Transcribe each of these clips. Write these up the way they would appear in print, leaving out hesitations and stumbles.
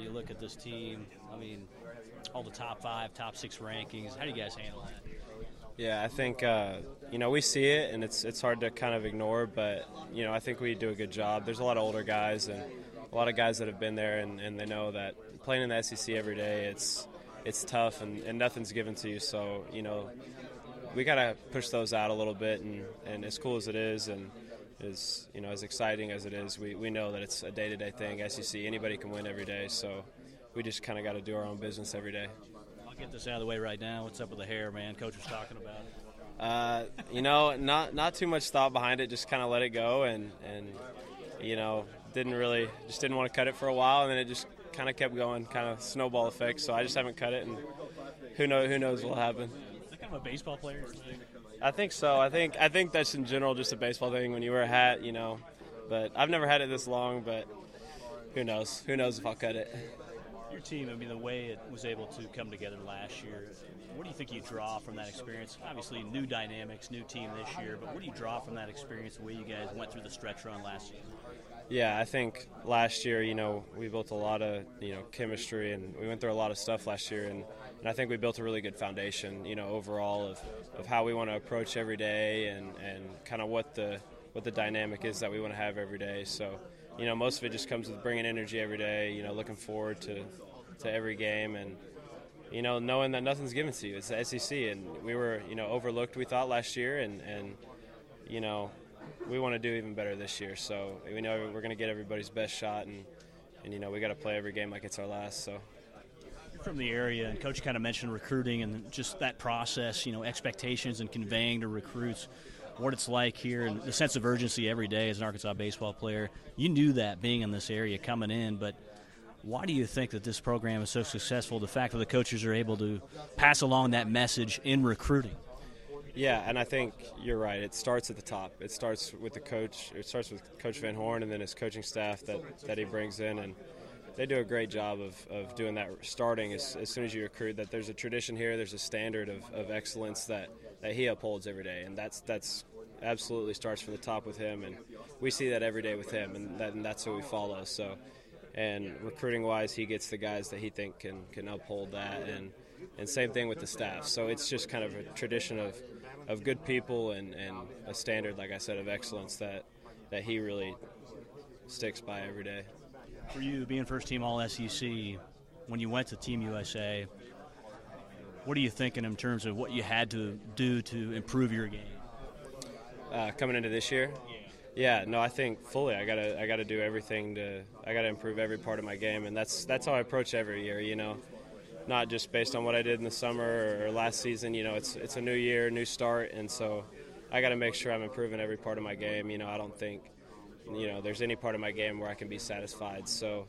you look at this team, I mean, all the top 5, top 6 rankings, how do you guys handle that? Yeah, I think we see it, and it's hard to kind of ignore. But I think we do a good job. There's a lot of older guys and a lot of guys that have been there, and they know that playing in the SEC every day, it's tough, and nothing's given to you. So we gotta push those out a little bit, and as cool as it is, and as exciting as it is, we know that it's a day-to-day thing. SEC, anybody can win every day, so we just kind of got to do our own business every day. I'll get this out of the way right now. What's up with the hair, man? Coach was talking about it. Not too much thought behind it. Just kind of let it go, and didn't want to cut it for a while, and then it just kind of kept going, kind of snowball effect. So I just haven't cut it, and who knows what'll happen. Is that kind of a baseball player thing? I think so. I think that's in general just a baseball thing when you wear a hat, But I've never had it this long, but who knows? Who knows if I'll cut it. Your team, I mean, the way it was able to come together last year, what do you think you draw from that experience? Obviously, new dynamics, new team this year, but what do you draw from that experience, the way you guys went through the stretch run last year? Yeah, I think last year, we built a lot of, chemistry, and we went through a lot of stuff last year, and I think we built a really good foundation, overall of how we want to approach every day and kind of what the dynamic is that we want to have every day. So, most of it just comes with bringing energy every day, looking forward to every game, and knowing that nothing's given to you. It's the SEC, and we were overlooked, we thought, last year, and we want to do even better this year. So we know we're going to get everybody's best shot, and we got to play every game like it's our last. So you're from the area, and Coach kind of mentioned recruiting and just that process, expectations and conveying to recruits what it's like here and the sense of urgency every day as an Arkansas baseball player. You knew that being in this area coming in, but why do you think that this program is so successful, the fact that the coaches are able to pass along that message in recruiting? Yeah, and I think you're right. It starts at the top. It starts with the coach. It starts with Coach Van Horn and then his coaching staff that he brings in, and they do a great job of doing that starting as soon as you recruit, that there's a tradition here, there's a standard of excellence that he upholds every day, and that's absolutely starts from the top with him, and we see that every day with him, and that's who we follow. So, and recruiting-wise, he gets the guys that he think can uphold that, and same thing with the staff. So it's just kind of a tradition of good people and a standard, like I said, of excellence that he really sticks by every day. For you, being first team All-SEC, when you went to Team USA, what are you thinking in terms of what you had to do to improve your game? Coming into this year? Yeah, no, I think fully. I gotta do everything I gotta improve every part of my game, and that's how I approach every year. Not just based on what I did in the summer or last season. It's a new year, new start, and so I got to make sure I'm improving every part of my game. I don't think there's any part of my game where I can be satisfied. So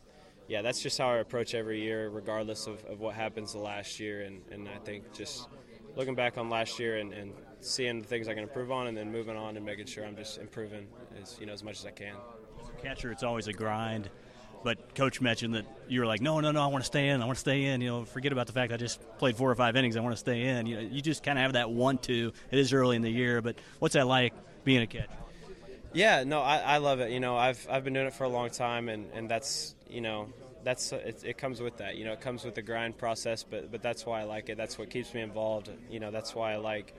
yeah, that's just how I approach every year, regardless of what happens the last year. And I think just looking back on last year and seeing the things I can improve on, and then moving on and making sure I'm just improving as much as I can. As a catcher, it's always a grind. But Coach mentioned that you were like, no, I want to stay in. Forget about the fact I just played 4 or 5 innings. I want to stay in. You just kind of have that 1-2. It is early in the year, but what's that like being a catcher? Yeah, no, I love it. I've been doing it for a long time, and that's it comes with that. It comes with the grind process, but that's why I like it. That's what keeps me involved. That's why I like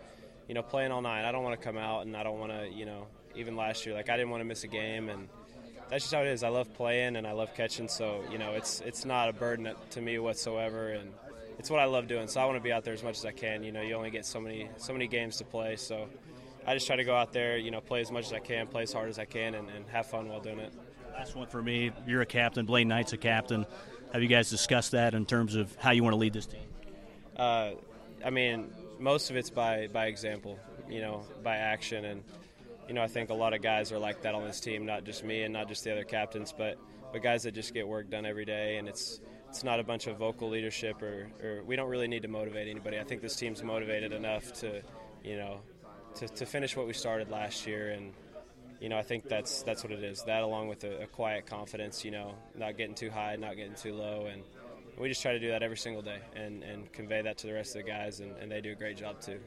playing all night. I don't want to come out, and I don't want to even last year, like I didn't want to miss a game, and that's just how it is. I love playing and I love catching, so it's not a burden to me whatsoever, and it's what I love doing. So I want to be out there as much as I can. You only get so many games to play, so I just try to go out there, play as much as I can, play as hard as I can, and have fun while doing it. Last one for me. You're a captain. Blaine Knight's a captain. Have you guys discussed that in terms of how you want to lead this team? I mean, most of it's by example, by action, and I think a lot of guys are like that on this team, not just me and not just the other captains, but guys that just get work done every day, and it's not a bunch of vocal leadership or we don't really need to motivate anybody. I think this team's motivated enough to finish what we started last year, and I think that's what it is. That along with a quiet confidence, not getting too high, not getting too low, and we just try to do that every single day and convey that to the rest of the guys, and they do a great job too.